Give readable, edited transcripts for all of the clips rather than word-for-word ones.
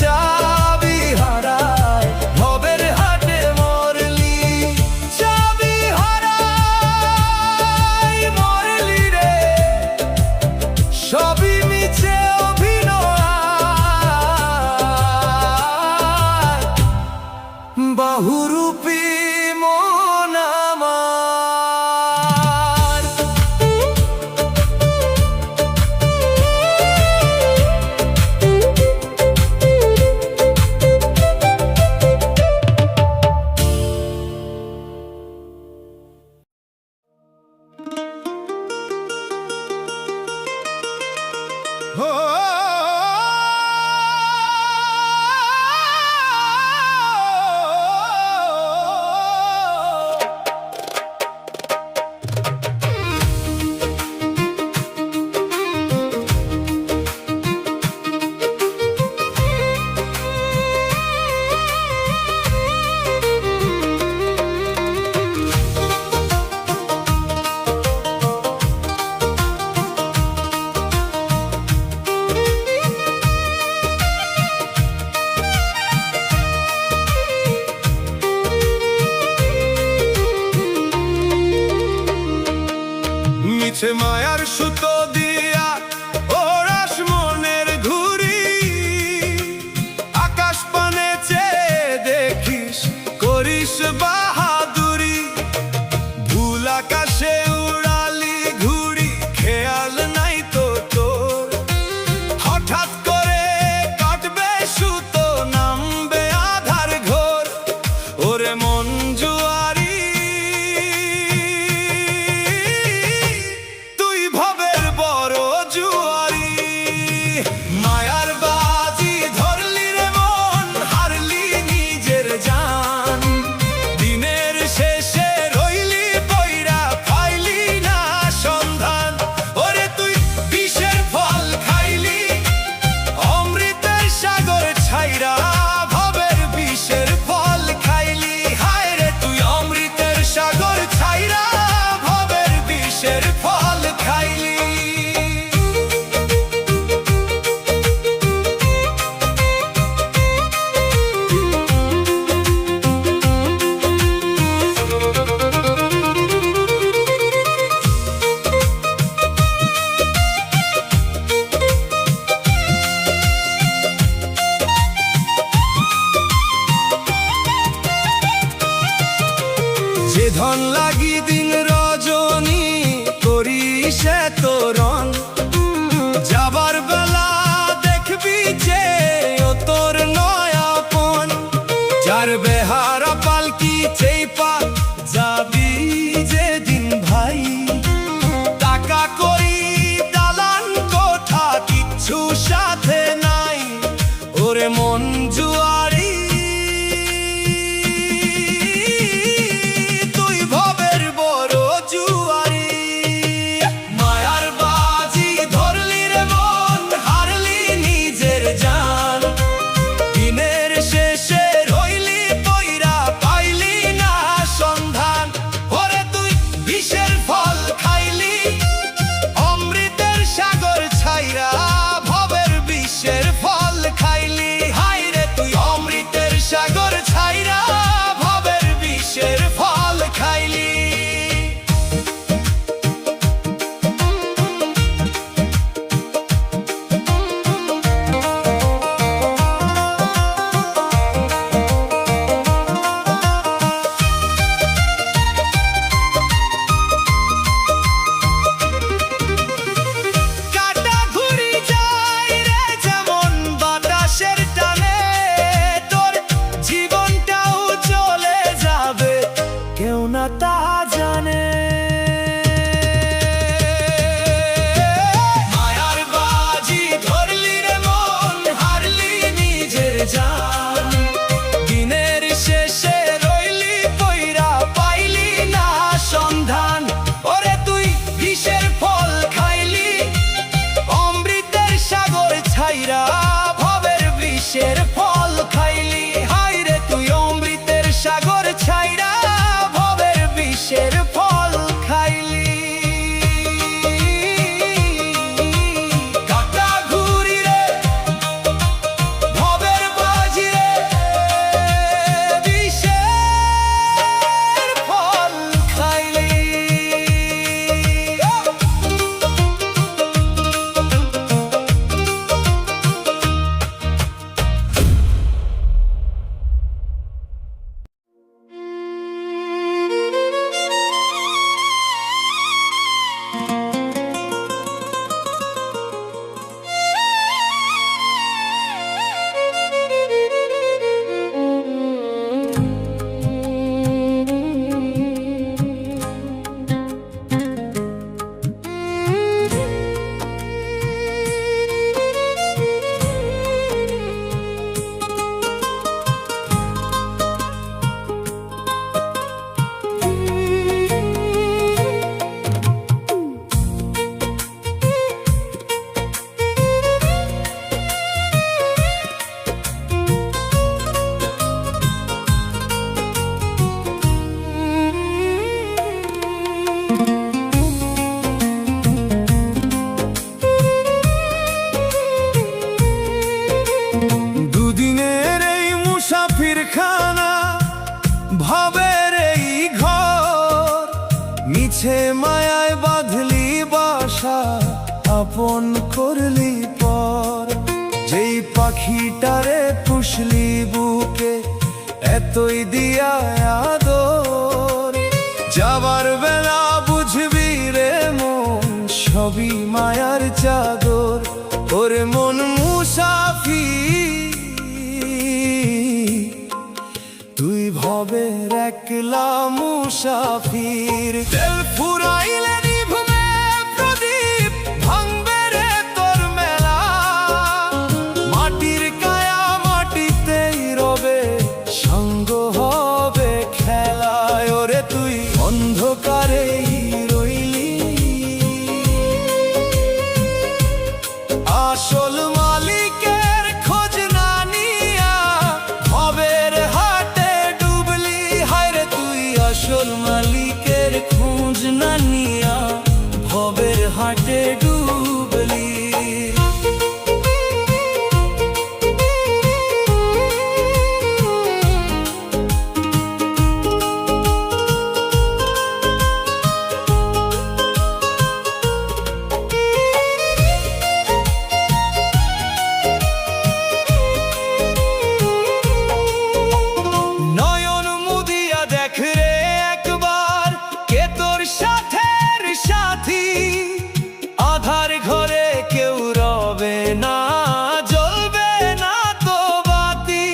চাবি হারায় ভবের হাটে মরলি, চাবি হারায় মরলি রে, সবই মিছে অভিনয়, বহুরূপী মন আমার। মিছে মায়ার সুতো দিয়া ওরাস মনের ঘুরি, আকাশ পানে চেয়ে দেখিস করিস বাহাদুরি, ভুল আকাশে উড়ালি ঘুড়ি খেয়াল নাই তো তোর, হঠাৎ করে কাটবে সুতো নামবে আধার ঘোর, ওরে মন জুয়ারি যে ধন লাগি দিন রজনী করি সে তোরণ, যাবার বেলা দেখবি যে ও তোর নয়াপন, যার বেহারা পালকি চেপা যাবি যেদিন ভাই, টাকা করি দালান কোঠা কিচ্ছু সাথে নাই, ওরে মন জুয়ারি তা জানে, মায়ার বাজি ধরলি রে মন হারলি নিজের জান, দিনের শেষে রইলি পইরা পাইলি না সন্ধান, ওরে তুই বিষের ফল খাইলি অমৃতের সাগর ছাইরা, ভবের বিষের ফল খাইলি, হায় রে তুই অমৃতের সাগর ছাইরা বিষের ফল খাইলি। কাটা ঘুরি রে ভবের আমারে পুষলি বুকে এতই দিয়া আদর, যাবার বেলা বুঝবি রে মন সবই মায়ার চাদর। ওরে মন মুসাফির, তুই ভবের একলা মুসাফির। তেল ফুরাইলে নিভবে প্রদীপ, ভাঙবে রে তোর মেলা। মাটির কায়া মাটিতেই রবে, সঙ্গ হবে খেলায়। ওরে তুই অন্ধকারেই রইলি, আসল মালিকের খোঁজ না নিয়া ভবের হাটে ডুবলি। হায়রে তুই আসল মালিকের খোঁজ না নিয়া ভবের হাটে ডুবলি। নয়ন মুদিয়া দেখ রে একবার, কে তোর সাথের সাথী। আধার ঘরে কেউ রবে না, জ্বলবে না তো বাতি।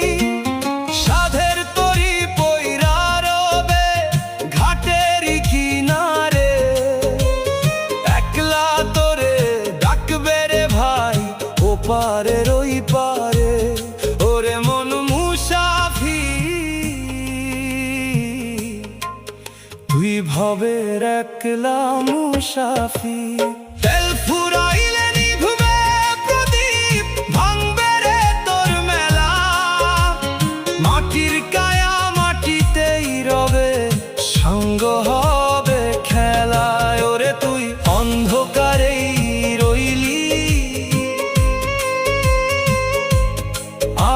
সাধের তরি পইরা রবে ঘাটের কিনারে, একলা তোরে ডাকবে রে ভাই ওপারে ওই পারে। ওরে মন মুসাফির, তুই ভবের একলা মুসাফির। তেল ফুরাইলে নিভবে প্রদীপ, ভাঙবে রে তোর মেলা। মাটির কায়া মাটিতেই রবে, সঙ্গ হবে খেলায়। ওরে তুই অন্ধকারেই রইলি,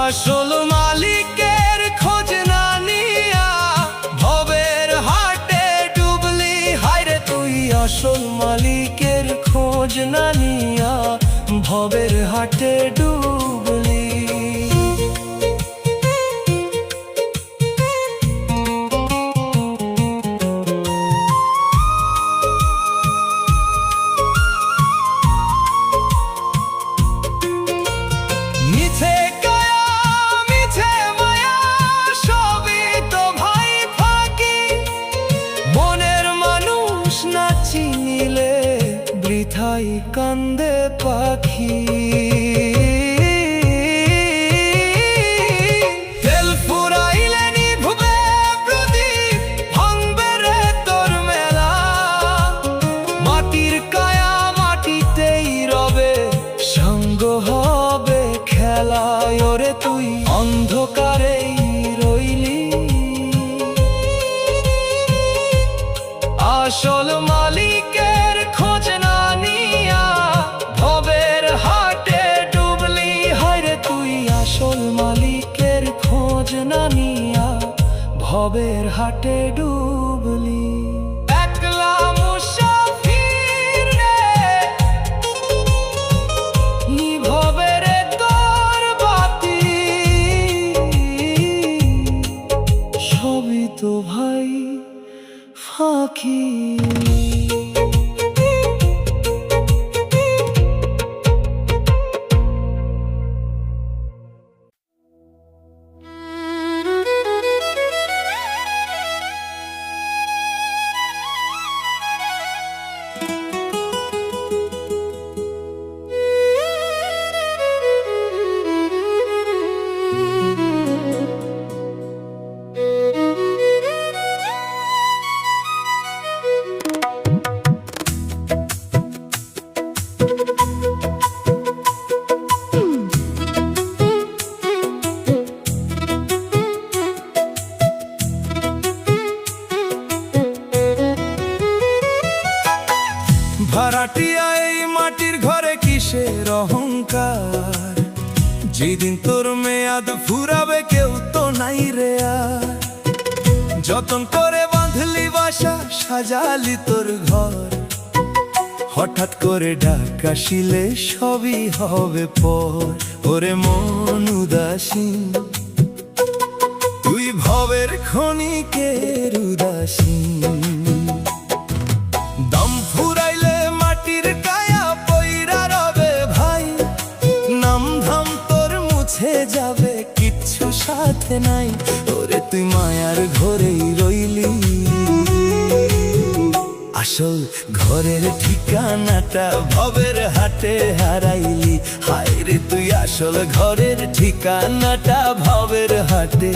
আসল মালিকের খোঁজ না নিয়া ভবের হাটে ডুবলি। হায়রে তুই আসল মালিকের খোঁজ না নিয়া ভবের হাটে ডুবলি। মিছে কায়া মিছে মায়া সবই তো ভাই ফাঁকি। মনের মানুষ না চিনিলে বৃথাই কান্দে পাখি। তেল ফুরাইলে নিভবে প্রদীপ, ভাঙবে রে তোর মেলা। মাটির কায়া মাটিতেই রবে, সঙ্গ হবে খেলায়। ওরে তুই অন্ধকারেই রইলি, আসল মালিকের খোঁজ না নিয়া ভবের হাটে ডুবলি। হায়রে তুই আসল মালিকের খোঁজ না নিয়া ভবের হাটে ডুবলি। একলা মুসাফির রে, নিভবে রে তোর বাতি। সবই তো ভাই ফাঁকি। ভাড়াটিয়া এই মাটির ঘরে কিসের অহংকার। যেদিন তোর মেয়াদ ফুরাবে কেউ তো নাই রে আর। যতন করে বাঁধলি বাসা, সাজালি তোর ঘর, হঠাৎ করে ডাক আসিলে সবই হবে পর। ওরে মন উদাসীন, তুই ভবের ক্ষণিকের উদাসীন। দম ফুরাইলে মাটির কায়া পইরা রবে ভাই, নাম ধাম তোর মুছে যাবে, কিচ্ছু সাথে নাই। ওরে তুই মায়ার ঘরেই রইলি, আসল ঘরের ঠিকানাটা ভবের হাটে হারাইলি। হায় রে তুই আসল ঘরের ঠিকানাটা ভবের হাটে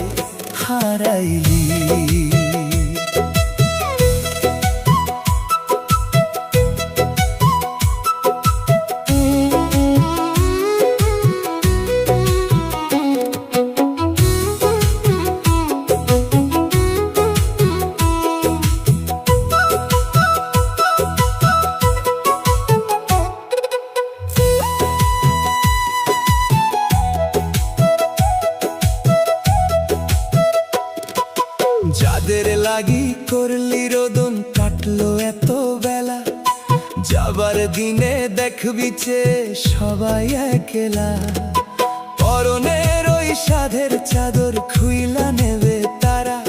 হারাইলি। যাদের লাগি করলি রোদন কাটলো এত বেলা, যাবার দিনে দেখবি চে সবাই একলা। পরনের ওই সাধের চাদর খুইলা নেবে তারা,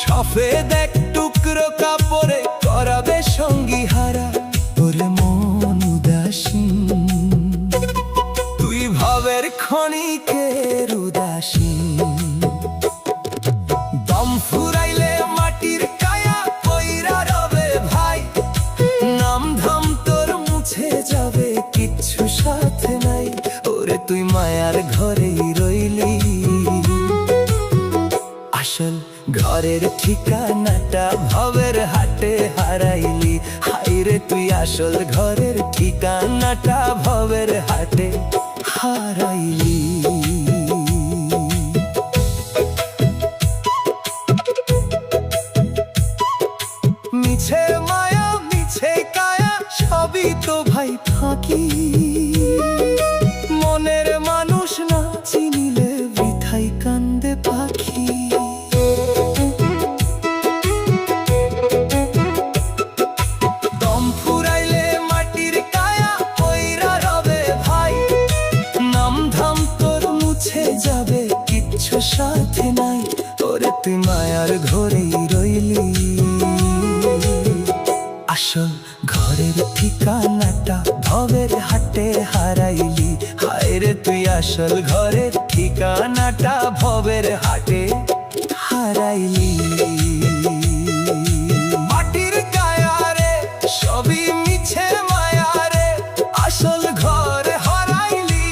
সফেদ এক টুকরো কাপড়ে করাবে সঙ্গী হারা। ওরে মন উদাসীন, তুই ভবের ক্ষণিকের উদাসীন। দম ফুরাইলে মাটির কায়া পইরা রবে ভাই, নাম ধাম তোর মুছে যাবে, কিচ্ছু সাথে নাই। ওরে তুই মায়ার ঘরেই রইলি, আসল ঘরের ঠিকানাটা ভবের হাটে হারাইলি। হায় রে তুই আসল ঘরের ঠিকানাটা ভবের হাটে হারাইলি। মিছে মায়া মিছে কায়া সবই তো ভাই ফাঁকি, মনের মানুষ না চিনিলে বৃথাই কান্দে পাখি। দম ফুরাইলে মাটির কায়া পইরা রবে ভাই, নাম ধাম তোর মুছে যাবে, কিচ্ছু সাথে নাই। ওরে তুই মায়ার ঘরেই রইলি, আসল ঘরের ঠিকানাটা ভবের হাটে হারাইলি। হায় রে তুই আসল ঘরের ঠিকানাটা ভবের হাটে হারাইলি। মাটির কায়া রে সবই মিছে মায়া রে, আসল ঘর হারাইলি।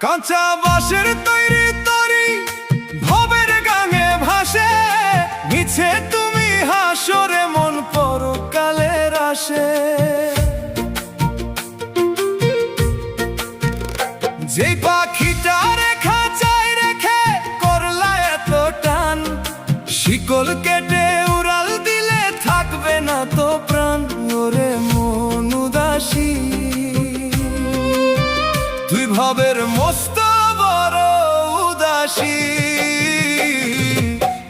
কাঁচা বাঁশের তৈরি তরি ভবের গাঙে ভাসে, মিছে তুমি হাসরে মন পরকালের আসে। যে পাখিটা রেখা চাই রেখে করলা এত টান, শিকল কেটে উড়াল দিলে থাকবে না তো প্রাণ। ওরে মন উদাসী, তুই ভবের মস্ত বড় উদাসী।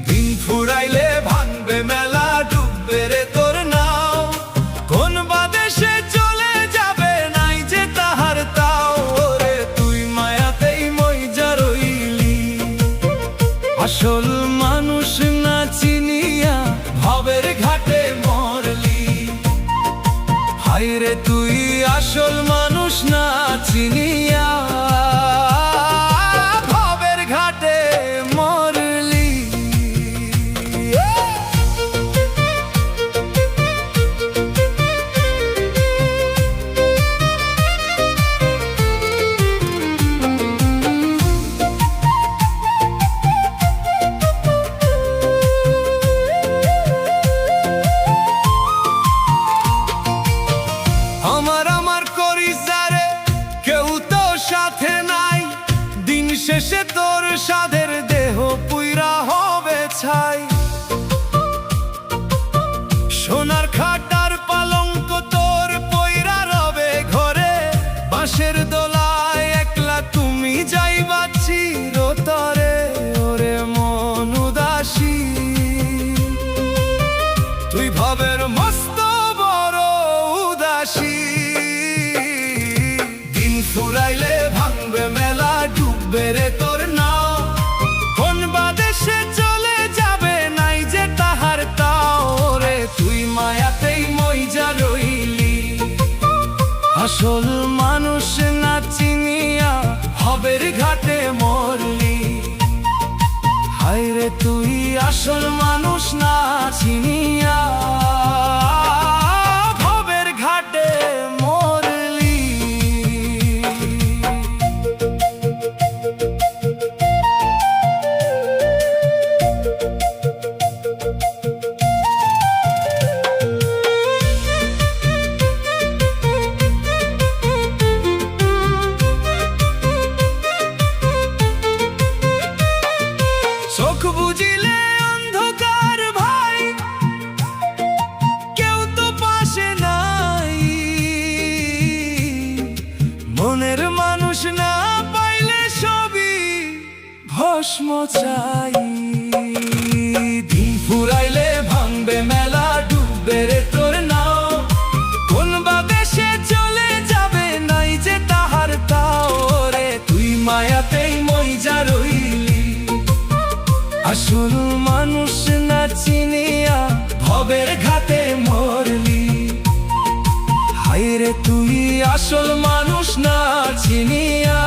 দিন ফুরাইলে ভাঙবে মেলা, ডুববে রে তোর নাও, কোন বাদেশে চলে যাবে নাই যে তাহার তাও। ওরে তুই মায়াতেই মইজা রইলি, হায়রে তুই আসল মানুষ না চিনিয়া ভবের ঘাটে মরলি। আমার করিস যারে, কেউ তো সাথে নাই, দিন শেষে তোর সাধের দেহ পুইরা হবে ছাই। সোনার খাটার পালঙ্ক তোর পইরা রবে ঘরে, বাঁশের দোলায় একলা তুমি যাইবা চিরতরে। ওরে মন উদাসী, তুই ভবের মস্ত বড় উদাসী। ফুরাইলে ভাঙবে মেলা, ডুববে রে তোর নাও, কোন বাদেশে চলে যাবে নাই যে তাহার তাও। রে তুই মায়াতেই মইজা রইলি, আসল মানুষ না চিনিয়া ভবের ঘাটে মরলি। হায়রে তুই আসল মানুষ না চিনিয়া ভবের ঘাটে মরলি। চোখ বুঝিলে অন্ধকার ভাই, কেউ তো পাশে নাই, মনের মানুষ না পাইলে সবই ভস্ম চাই। দিন ফুরাইলে ভাঙবে মেলা, ডুববে রে তোর নাও, কোন বাদেশে চলে যাবে নাই যে তাহার তাও। রে তুই মায়াতেই মইজা রইলি, আসল মানুষ না চিনিয়া ভবের ঘাটে মরলি। হায়রে তুই আসল মানুষ না চিনিয়া